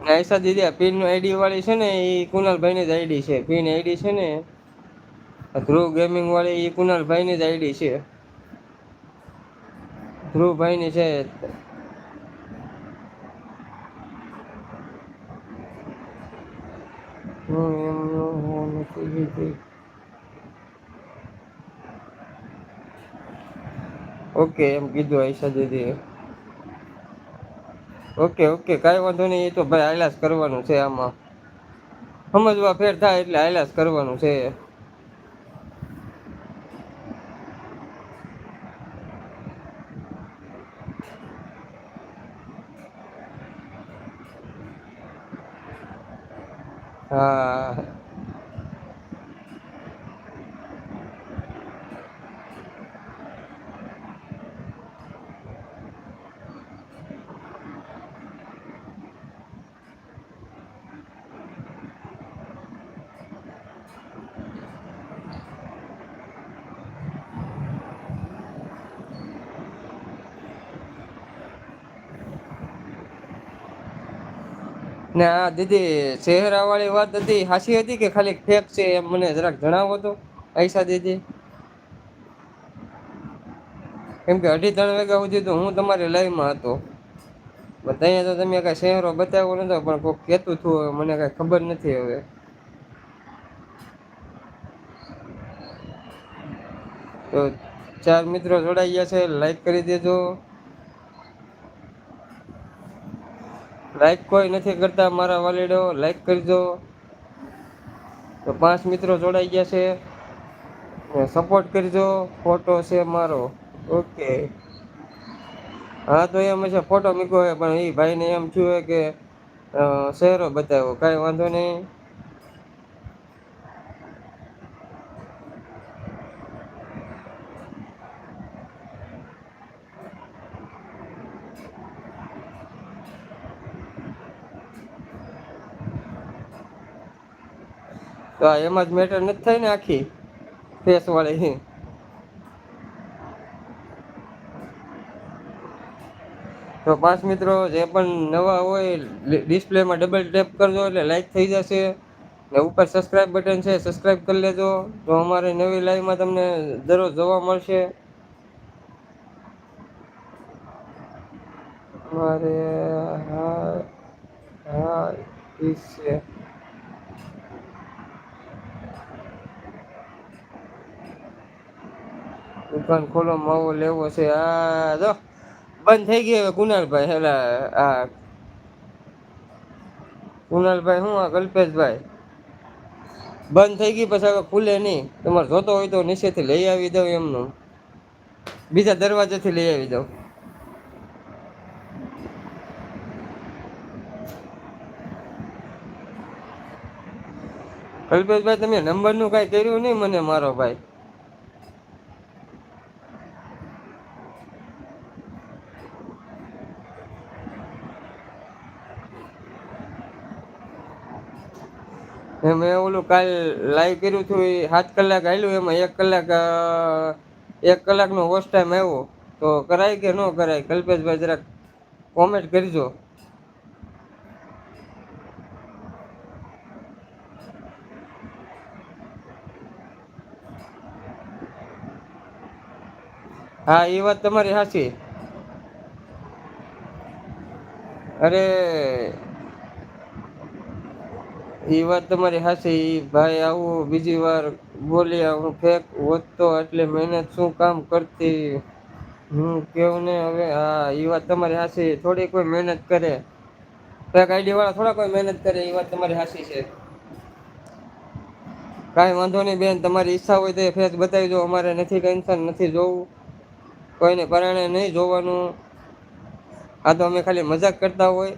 આયશા દીદી આ pin ID વાળી છે ને એ કુનાલભાઈ ની જ આઈડી છે. પિન આઈડી છે ને ધ્રુવ ગેમિંગ વાળી એ કુનાલભાઈ ની જ આઈડી છે. ધ્રુવભાઈ ની છે. ઓકે એમ કીધું આયશા દીદી એ. ઓકે ઓકે કઈ વાંધો નઈ એ તો ભાઈ હાઈલાજ કરવાનું છે આમાં. સમજવા ફેર થાય એટલે હાઈલાજ કરવાનું છે. હા. ને આ દીદી ચહેરા વાળી વાત હતી હાચી હતી કે ખાલી ફેક છે એમ મને જરાક જણાવો તો આયશા દીદી. કેમ કે 2:30 વાગ્યા સુધી તો હું તમારી લાઈવમાં હતો. તહીંયા તો તમે કઈ ચહેરો બતાવ્યો નતો પણ કોઈક કેતું થયું મને કઈ ખબર નથી હવે. તો 4 મિત્રો જોડાઈ ગયા છે લાઈક કરી દેજો. લાઈક કોઈ નથી કરતા મારા વાલીડો લાઈક કરજો. તો 5 મિત્રો જોડાઈ ગયા છે. સપોર્ટ કરજો ફોટો છે મારો ઓકે. હા તો એમ છે ફોટો મૂક્યો હોય પણ એ ભાઈ ને એમ થયું હોય કે ચહેરો બતાવો કઈ વાંધો નહી. તો એમાં જ મેટર નથી થાય ને આખી ફેસ વાળી. તો 5 મિત્રો જે પણ નવા હોય ડિસ્પ્લેમાં ડબલ ટેપ કરજો એટલે લાઈક થઈ જશે. ને ઉપર સબસ્ક્રાઈબ બટન છે સબસ્ક્રાઈબ કરી લેજો તો અમારી નવી લાઈવમાં તમને દરરોજ જોવા મળશે. મારે હા હા છે. દુકાન ખોલો માવો લેવો છે આ જો બંધ થઈ ગઈ હવે કુનાલભાઈ હેલા આ કુનાલભાઈ હું આ કલ્પેશભાઈ બંધ થઈ ગઈ પછી હવે ખુલે નહી તમારે જોતો હોય તો નીચેથી લઈ આવી દઉં એમનું બીજા દરવાજેથી લઈ આવી દઉં. કલ્પેશભાઈ તમે નંબરનું કાંઈ કર્યું નહીં મને મારો ભાઈ. મેં ઓલું કાલ લાઈવ કર્યું હતું એ 7 કલાક હાલ્યું એમાં 1 કલાકનો વોચ ટાઈમ આવ્યો તો કરાય કે ન કરાય કલ્પેશભાઈ જરાક કોમેન્ટ કરજો. હા એ વાત તમારી સાચી. અરે એ વાત તમારી સાચી ભાઈ આવું બીજી વાર બોલ્યા હું ફેક હોત તો એટલે મહેનત શું કામ કરતી કેવું ને હવે હા એ વાત તમારી સાચી થોડી કોઈ મહેનત કરે ફેક આઈડી વાળા થોડા કોઈ મહેનત કરે એ વાત તમારી સાચી છે. કાંઈ વાંધો નહીં બેન તમારી ઈચ્છા હોય તો એ ફેસ બતાવી દો અમારે નથી ટેન્શન નથી જોવું કોઈને પરાણે નહીં જોવાનું. આ તો અમે ખાલી મજાક કરતા હોય